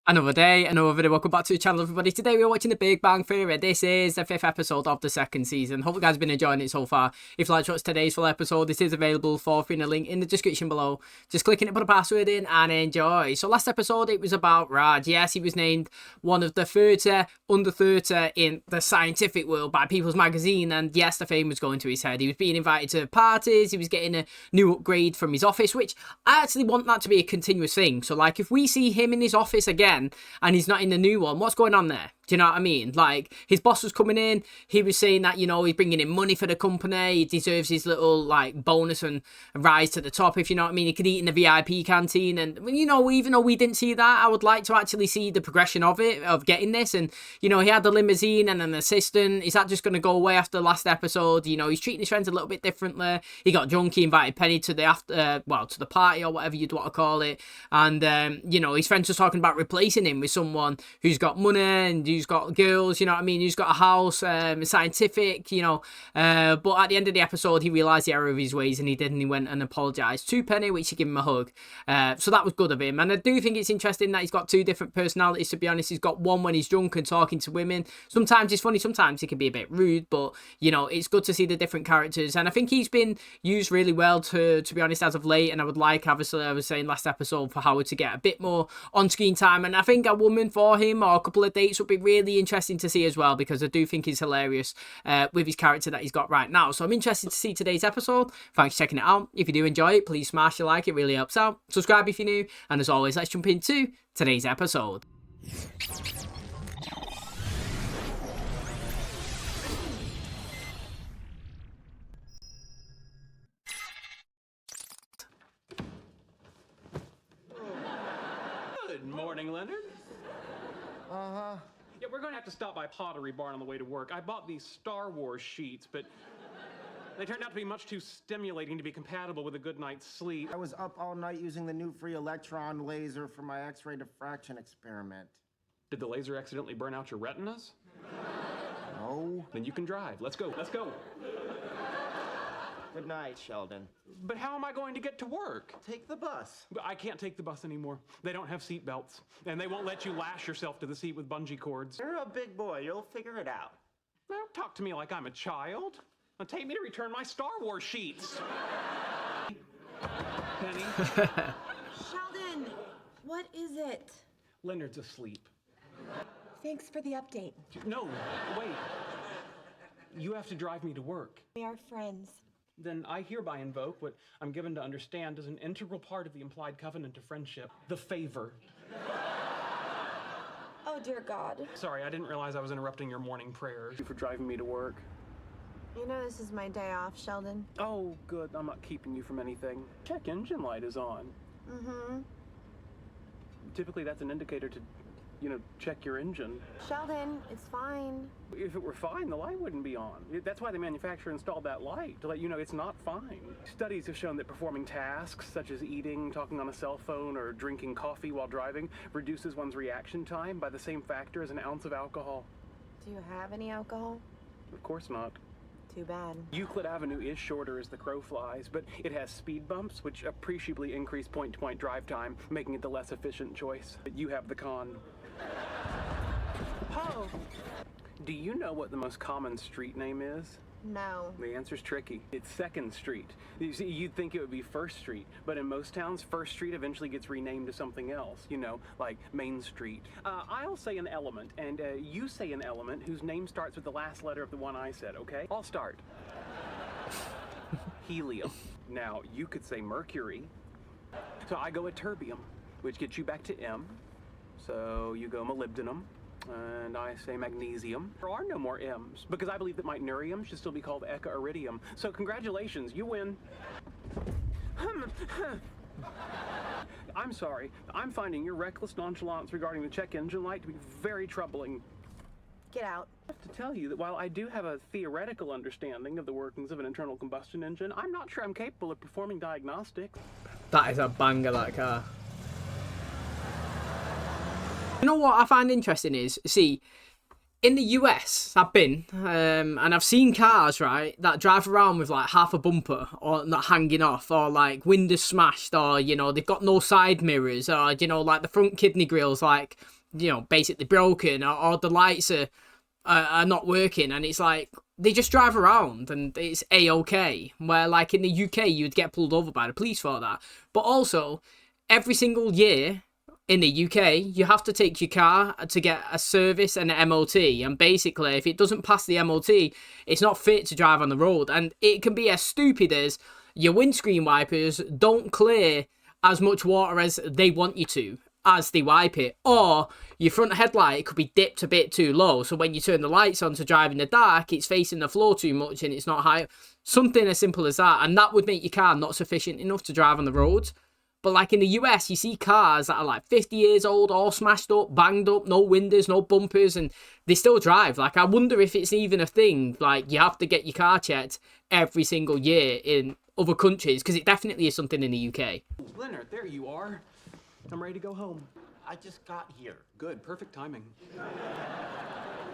Another day, another video. Welcome back to the channel, everybody. Today we're watching The Big Bang Theory. This is the 5th episode of the 2nd season. Hope you guys have been enjoying it so far. If you like to watch today's full episode, this is available for free in a link in the description below. Just click it, put a password in, and enjoy. So last episode, it was about Raj. Yes, he was named one of the 30 under 30 in the scientific world by People's Magazine. And yes, the fame was going to his head. He was being invited to parties. He was getting a new upgrade from his office, which I actually want that to be a continuous thing. So like, if we see him in his office again, and he's not in the new one, what's going on there? Do you know what I mean? Like, his boss was coming in, he was saying that, you know, he's bringing in money for the company, he deserves his little, like, bonus and rise to the top, if you know what I mean. He could eat in the VIP canteen, and, you know, even though we didn't see that, I would like to actually see the progression of it, of getting this. And, you know, he had the limousine and an assistant. Is that just going to go away after the last episode? You know, he's treating his friends a little bit differently. He got drunk, he invited Penny to the to the party, or whatever you'd want to call it. And, you know, his friends was talking about replacing him with someone who's got money and who's got girls, you know what I mean, who's got a house, scientific, you know, but at the end of the episode he realised the error of his ways, and he did, and he went and apologised to Penny, which she gave him a hug, so that was good of him. And I do think it's interesting that he's got two different personalities, to be honest. He's got one when he's drunk and talking to women. Sometimes he's funny, sometimes he can be a bit rude, but, you know, it's good to see the different characters, and I think he's been used really well, to be honest, as of late. And I would like, obviously, I was saying last episode, for Howard to get a bit more on-screen time, and I think a woman for him, or a couple of dates, would be really interesting to see as well, because I do think he's hilarious with his character that he's got right now. So I'm interested to see today's episode. Thanks for checking it out. If you do enjoy it, please smash a like, it really helps out. Subscribe if you're new, and as always, let's jump into today's episode. Good morning, Leonard. Uh-huh. Yeah, we're going to have to stop by Pottery Barn on the way to work. I bought these Star Wars sheets, but they turned out to be much too stimulating to be compatible with a good night's sleep. I was up all night using the new free electron laser for my X-ray diffraction experiment. Did the laser accidentally burn out your retinas? No. Then you can drive. Let's go. Let's go. Good night, Sheldon. But how am I going to get to work? Take the bus. I can't take the bus anymore. They don't have seat belts, and they won't let you lash yourself to the seat with bungee cords. You're a big boy. You'll figure it out. Don't talk to me like I'm a child. Now take me to return my Star Wars sheets. Penny? Sheldon, what is it? Leonard's asleep. Thanks for the update. No, wait. You have to drive me to work. We are friends. Then I hereby invoke what I'm given to understand as an integral part of the implied covenant of friendship, the favor. Oh, dear God. Sorry, I didn't realize I was interrupting your morning prayers. Thank you for driving me to work. You know this is my day off, Sheldon. Oh, good. I'm not keeping you from anything. Check engine light is on. Mm-hmm. Typically, that's an indicator to, you know, check your engine. Sheldon, it's fine. If it were fine, the light wouldn't be on. That's why the manufacturer installed that light, to let you know it's not fine. Studies have shown that performing tasks such as eating, talking on a cell phone, or drinking coffee while driving reduces one's reaction time by the same factor as an ounce of alcohol. Do you have any alcohol? Of course not. Too bad. Euclid Avenue is shorter as the crow flies, but it has speed bumps, which appreciably increase point-to-point drive time, making it the less efficient choice. But you have the con. Oh. Do you know what the most common street name is? No. The answer's tricky. It's 2nd Street. You see, you'd think it would be 1st Street, but in most towns, 1st Street eventually gets renamed to something else, you know, like Main Street. I'll say an element, and you say an element whose name starts with the last letter of the one I said, okay? I'll start. Helium. Now, you could say mercury. So I go with terbium, which gets you back to M. So you go molybdenum. And I say magnesium. There are no more M's, because I believe that micnurium should still be called eka-iridium. So congratulations, you win. I'm sorry. I'm finding your reckless nonchalance regarding the check engine light to be very troubling. Get out. I have to tell you that while I do have a theoretical understanding of the workings of an internal combustion engine, I'm not sure I'm capable of performing diagnostics. That is a banger, that car. You know what I find interesting is, see, in the US, I've been, and I've seen cars, right, that drive around with, like, half a bumper, or not hanging off, or, like, windows smashed, or, you know, they've got no side mirrors, or, you know, like, the front kidney grill's, like, basically broken, or the lights are not working, and it's like they just drive around and it's a-okay. Where like in the UK you'd get pulled over by the police for that. But also every single year in the UK you have to take your car to get a service and an MOT, and basically if it doesn't pass the MOT it's not fit to drive on the road. And it can be as stupid as your windscreen wipers don't clear as much water as they want you to as they wipe it, or your front headlight could be dipped a bit too low, so when you turn the lights on to drive in the dark it's facing the floor too much and it's not high. Something as simple as that, and that would make your car not sufficient enough to drive on the roads. But like in the US you see cars that are like 50 years old, all smashed up, banged up, no windows, no bumpers, and they still drive. Like I wonder if it's even a thing, like you have to get your car checked every single year in other countries, because it definitely is something in the UK. Leonard, there you are. I'm ready to go home. I just got here. Good, perfect timing.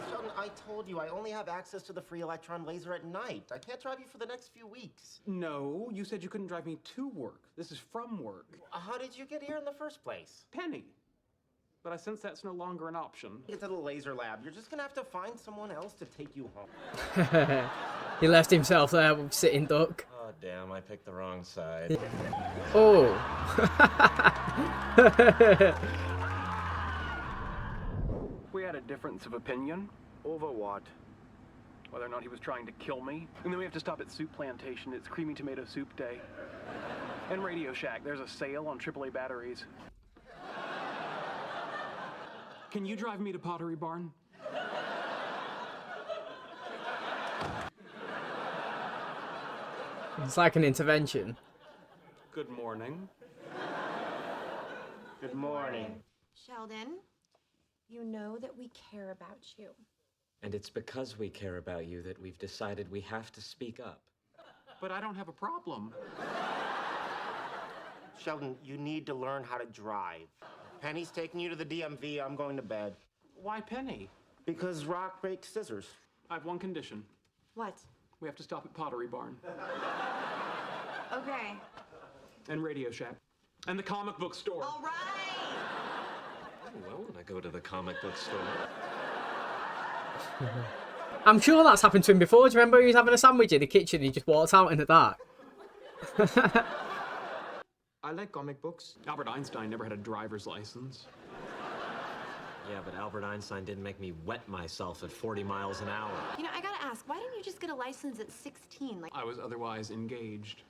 Sheldon, I told you I only have access to the free electron laser at night. I can't drive you for the next few weeks. No, you said you couldn't drive me to work. This is from work. How did you get here in the first place? Penny. But I sense that's no longer an option. Get to the laser lab. You're just gonna have to find someone else to take you home. He left himself there with sitting duck. Oh, damn, I picked the wrong side. Oh. We had a difference of opinion. Over what? Whether or not he was trying to kill me. And then we have to stop at Soup Plantation. It's Creamy Tomato Soup Day. And Radio Shack. There's a sale on AAA batteries. Can you drive me to Pottery Barn? It's like an intervention. Good morning. Good morning. Sheldon, you know that we care about you. And it's because we care about you that we've decided we have to speak up. But I don't have a problem. Sheldon, you need to learn how to drive. Penny's taking you to the DMV. I'm going to bed. Why Penny? Because rock breaks scissors. I have one condition. What? We have to stop at Pottery Barn. Okay. And Radio Shack. And the comic book store. All right. Well, when I go to the comic book store. I'm sure that's happened to him before. Do you remember he was having a sandwich in the kitchen and he just walked out in the dark? I like comic books. Albert Einstein never had a driver's license. Yeah, but Albert Einstein didn't make me wet myself at 40 miles an hour. You know, I gotta ask, why didn't you just get a license at 16? Like, I was otherwise engaged.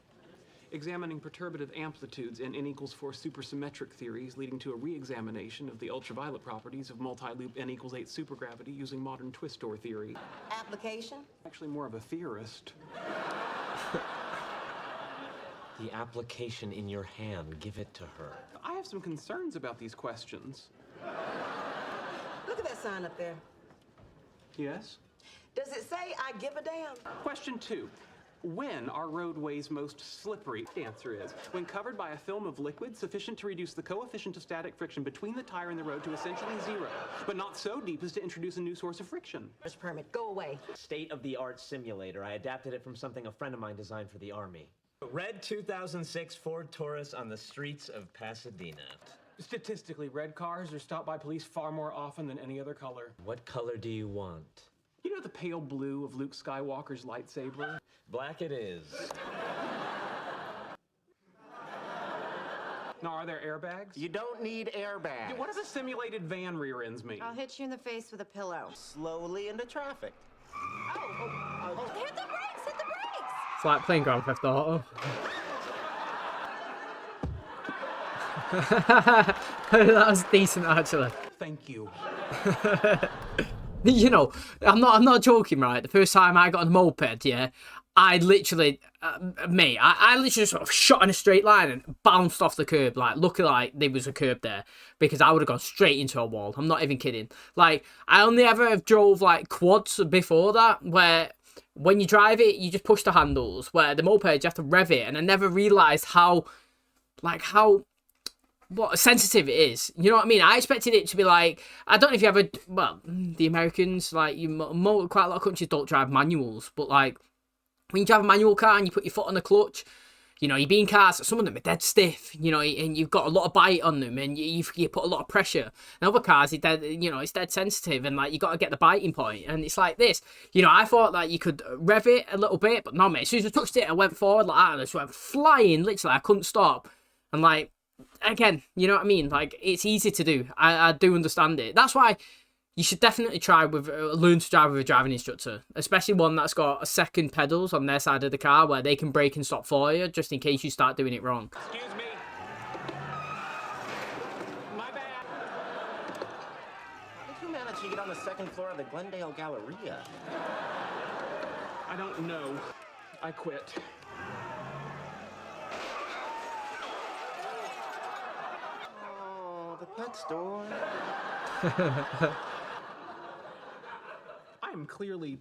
Examining perturbative amplitudes in N equals 4 supersymmetric theories, leading to a re-examination of the ultraviolet properties of multi-loop N equals 8 supergravity using modern twist-door theory. application? Actually more of a theorist. The application in your hand, give it to her. I have some concerns about these questions. Look at that sign up there. Yes? Does it say, I give a damn? Question 2. When are roadways most slippery? The answer is when covered by a film of liquid sufficient to reduce the coefficient of static friction between the tire and the road to essentially zero, but not so deep as to introduce a new source of friction. First permit, go away. State-of-the-art simulator. I adapted it from something a friend of mine designed for the Army. Red 2006 Ford Taurus on the streets of Pasadena. Statistically, red cars are stopped by police far more often than any other color. What color do you want? You know the pale blue of Luke Skywalker's lightsaber? Black it is. Now, are there airbags? You don't need airbags. What does a simulated van rear ends mean? I'll hit you in the face with a pillow. Slowly into traffic. Hit the brakes! Hit the brakes! It's like playing Grand Theft Auto. That was decent, actually. Thank you. You know, I'm not joking, right? The first time I got on a moped, yeah, I literally, I literally sort of shot in a straight line and bounced off the curb, like, looking like there was a curb there, because I would have gone straight into a wall. I'm not even kidding. Like, I only ever drove, like, quads before that, where when you drive it, you just push the handles, where the moped, you have to rev it, and I never realised how what sensitive it is. You know what I mean? I expected it to be like, I don't know if you ever, well, the Americans, like, quite a lot of countries don't drive manuals, but like, when you drive a manual car and you put your foot on the clutch, You know, you be in cars, some of them are dead stiff, you know, and you've got a lot of bite on them, and you put a lot of pressure. And other cars, it's dead sensitive, and like you got to get the biting point. And it's like this, you know, I thought that you could rev it a little bit, but no, mate. As soon as I touched it, I went forward like that, and I just went flying. Literally, I couldn't stop. And like, again, you know what I mean? Like, it's easy to do. I do understand it. That's why you should definitely learn to drive with a driving instructor, especially one that's got a second pedals on their side of the car where they can brake and stop for you, just in case you start doing it wrong. Excuse me. My bad. How did you manage to get on the second floor of the Glendale Galleria? I don't know. I quit. Oh, the pet store. I'm clearly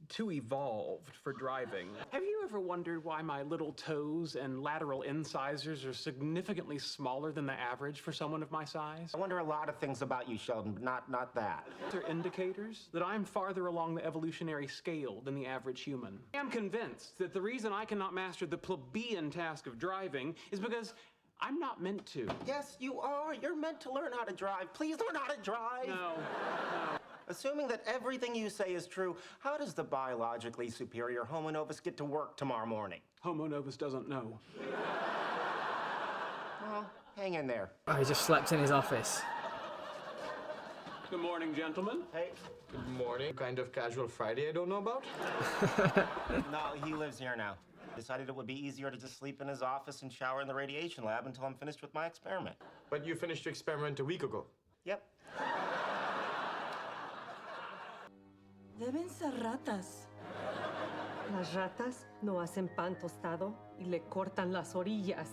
too evolved for driving. Have you ever wondered why my little toes and lateral incisors are significantly smaller than the average for someone of my size? I wonder a lot of things about you, Sheldon, but not that. These are indicators that I'm farther along the evolutionary scale than the average human. I'm convinced that the reason I cannot master the plebeian task of driving is because I'm not meant to. Yes, you are. You're meant to learn how to drive. Please learn how to drive. No. Assuming that everything you say is true, how does the biologically superior Homo novus get to work tomorrow morning? Homo novus doesn't know. Well, hang in there. Oh, he just slept in his office. Good morning, gentlemen. Hey. Good morning. Kind of casual Friday I don't know about? No, he lives here now. Decided it would be easier to just sleep in his office and shower in the radiation lab until I'm finished with my experiment. But you finished your experiment a week ago. Yep. Deben ser ratas. Las ratas no hacen pan tostado y le cortan las orillas.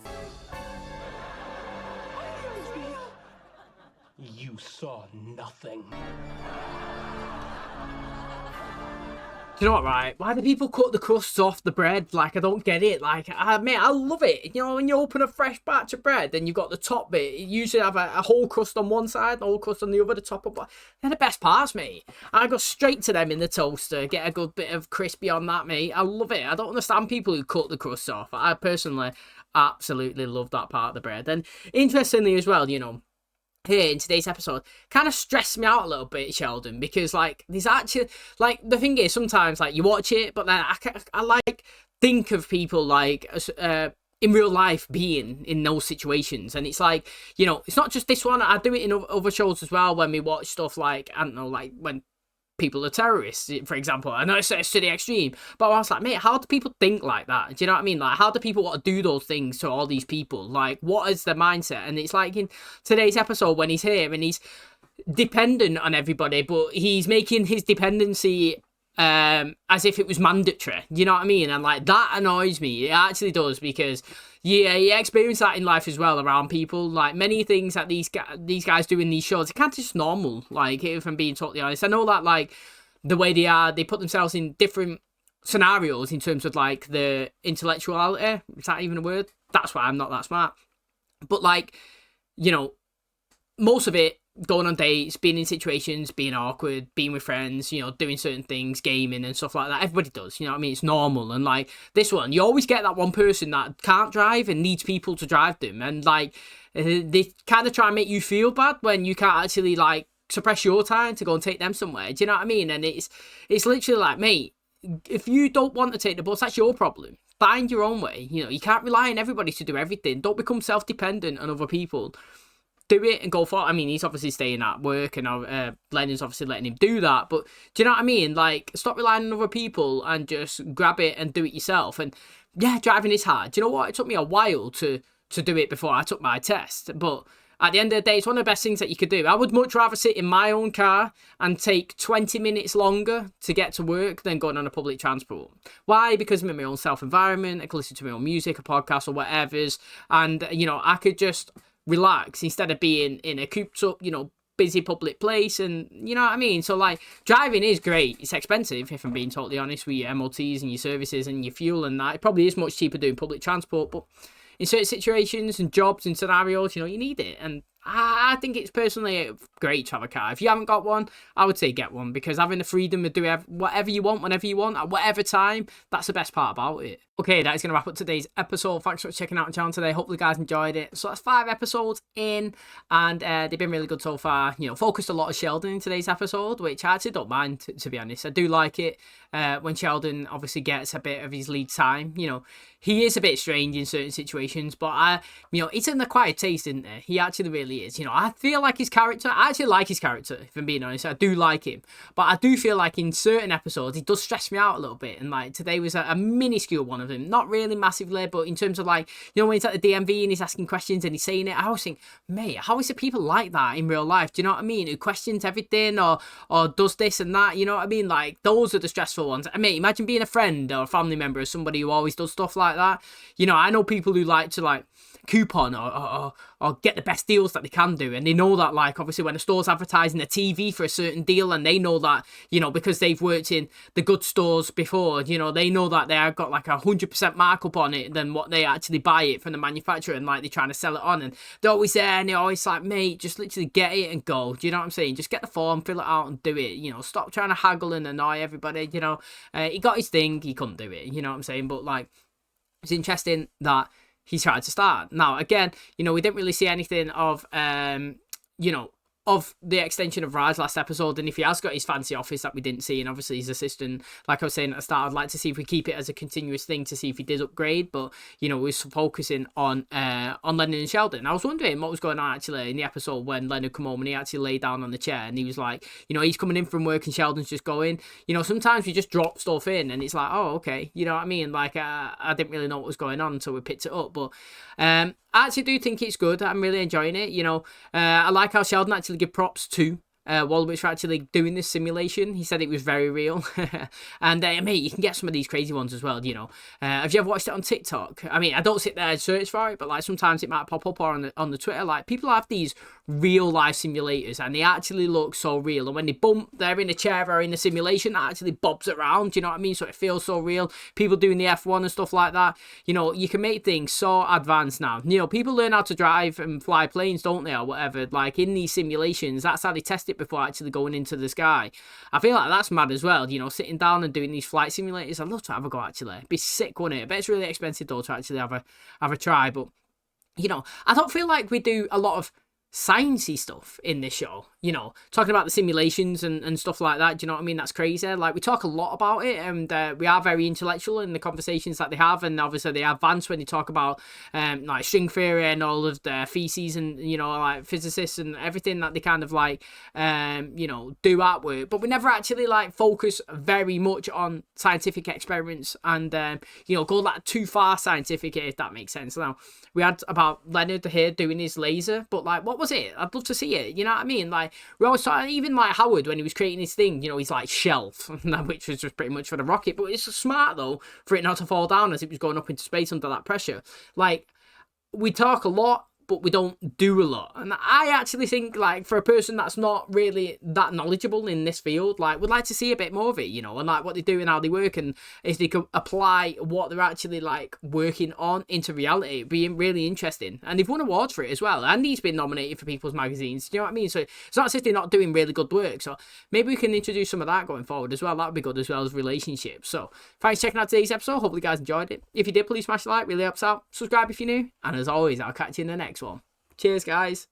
You saw nothing. Do you know what, right? Why do people cut the crusts off the bread? Like, I don't get it. Like, mate, I love it. You know, when you open a fresh batch of bread and you've got the top bit, you usually have a whole crust on one side, a whole crust on the other, the top of. They're the best parts, mate. I go straight to them in the toaster, get a good bit of crispy on that, mate. I love it. I don't understand people who cut the crusts off. I personally absolutely love that part of the bread. And interestingly as well, you know, here in today's episode kind of stressed me out a little bit, Sheldon, because like there's actually like the thing is sometimes like you watch it, but then I like think of people like in real life being in those situations, and it's like, you know, it's not just this one. I do it in other shows as well when we watch stuff like, I don't know, like when people are terrorists, for example. I know it's to the extreme, but I was like, mate, how do people think like that? Do you know what I mean? Like, how do people want to do those things to all these people? Like, what is their mindset? And it's like in today's episode when he's here and he's dependent on everybody, but he's making his dependency as if it was mandatory. You know what I mean? And like that annoys me. It actually does, because yeah, you experience that in life as well around people. Like many things that these guys do in these shows, it can't just normal. Like, if I'm being totally honest, I know that like the way they put themselves in different scenarios in terms of like the intellectuality. Is that even a word? That's why I'm not that smart. But like, you know, most of it, going on dates, being in situations, being awkward, being with friends, you know, doing certain things, gaming and stuff like that. Everybody does, you know what I mean? It's normal. And like this one, you always get that one person that can't drive and needs people to drive them. And like they kind of try and make you feel bad when you can't actually like suppress your time to go and take them somewhere. Do you know what I mean? And it's literally like, mate, if you don't want to take the bus, that's your problem. Find your own way. You know, you can't rely on everybody to do everything. Don't become self-dependent on other people. Do it and go for it. I mean, he's obviously staying at work and Lennon's obviously letting him do that. But do you know what I mean? Like, stop relying on other people and just grab it and do it yourself. And yeah, driving is hard. Do you know what? It took me a while to do it before I took my test. But at the end of the day, it's one of the best things that you could do. I would much rather sit in my own car and take 20 minutes longer to get to work than going on a public transport. Why? Because I'm in my own self-environment. I can listen to my own music, a podcast or whatever's. And, you know, I could just relax instead of being in a cooped up, you know, busy public place. And you know what I mean? So like, driving is great. It's expensive, if I'm being totally honest, with your MOTs and your services and your fuel and that. It probably is much cheaper doing public transport, but in certain situations and jobs and scenarios, you know, you need it. And I think it's personally great to have a car. If you haven't got one, I would say get one, because having the freedom to do whatever you want, whenever you want, at whatever time, that's the best part about it. Okay, that is going to wrap up today's episode. Thanks for checking out the channel today. Hopefully, you guys enjoyed it. So that's 5 episodes in, and they've been really good so far. You know, focused a lot of Sheldon in today's episode, which I actually don't mind, to be honest. I do like it when Sheldon obviously gets a bit of his lead time. You know, he is a bit strange in certain situations, but it's an acquired taste, isn't there? He actually really is. You know, I feel like his character. I actually like his character, if I'm being honest. I do like him, but I do feel like in certain episodes he does stress me out a little bit. And like today was a minuscule one of them, not really massively, but in terms of like, you know, when he's at the DMV and he's asking questions and he's saying it, I always think, mate, how is it people like that in real life? Do you know what I mean? Who questions everything or does this and that? You know what I mean? Like those are the stressful ones. I mean, imagine being a friend or a family member of somebody who always does stuff like that. You know, I know people who like to like coupon or get the best deals that they can do, and they know that, like, obviously when a store's advertising a TV for a certain deal, and they know that, you know, because they've worked in the good stores before, you know, they know that they have got like 100% markup on it than what they actually buy it from the manufacturer, and like they're trying to sell it on, and they're always there, and they're always like, mate, just literally get it and go. Do you know what I'm saying? Just get the form, fill it out and do it. You know, stop trying to haggle and annoy everybody. You know, he got his thing, he couldn't do it. You know what I'm saying? But like, it's interesting that he tried to start. Now, again, you know, we didn't really see anything of, you know, of the extension of Raj last episode, and if he has got his fancy office that we didn't see, and obviously his assistant, like I was saying at the start, I'd like to see if we keep it as a continuous thing to see if he did upgrade, but, you know, we're focusing on Leonard and Sheldon. I was wondering what was going on actually in the episode when Leonard come home and he actually lay down on the chair, and he was like, you know, he's coming in from work and Sheldon's just going, you know, sometimes we just drop stuff in and it's like, oh, okay, you know what I mean? Like, I didn't really know what was going on until we picked it up, but I actually do think it's good. I'm really enjoying it. You know, I like how Sheldon actually give props to Wallace for actually doing this simulation. He said it was very real. And mate, you can get some of these crazy ones as well, you know. Have you ever watched it on TikTok? I mean, I don't sit there and search for it, but like sometimes it might pop up or on the Twitter. Like, people have these real life simulators and they actually look so real, and when they bump, they're in a chair or in a simulation that actually bobs around, you know what I mean? So it feels so real. People doing the F1 and stuff like that, you know, you can make things so advanced now. You know, people learn how to drive and fly planes, don't they, or whatever, like in these simulations. That's how they test it before actually going into the sky. I feel like that's mad as well, you know, sitting down and doing these flight simulators. I'd love to have a go actually. It'd be sick, wouldn't it? I bet it's really expensive though to actually have a try, but you know, I don't feel like we do a lot of sciencey stuff in this show, you know, talking about the simulations and stuff like that. Do you know what I mean? That's crazy. Like, we talk a lot about it, and we are very intellectual in the conversations that they have, and obviously they advance when they talk about like string theory and all of the theses, and you know, like physicists and everything that they kind of like you know, do at work, but we never actually like focus very much on scientific experiments and you know, go like too far scientific, if that makes sense. Now, we had about Leonard here doing his laser, but like, what was it? I'd love to see it, you know what I mean? Like, we always saw, even like Howard when he was creating his thing, you know, he's like shelf, which was just pretty much for the rocket, but it's smart though for it not to fall down as it was going up into space under that pressure. Like, we talk a lot, but we don't do a lot, and I actually think, like, for a person that's not really that knowledgeable in this field, like, would like to see a bit more of it, you know, and like what they do and how they work, and if they could apply what they're actually like working on into reality, it'd be really interesting. And they've won awards for it as well, and he's been nominated for people's magazines, do you know what I mean? So it's not as if they're not doing really good work, so maybe we can introduce some of that going forward as well. That would be good, as well as relationships. So thanks for checking out today's episode. Hopefully you guys enjoyed it. If you did, please smash the like, really helps out. Subscribe if you're new, and as always, I'll catch you in the next one. Cheers, guys.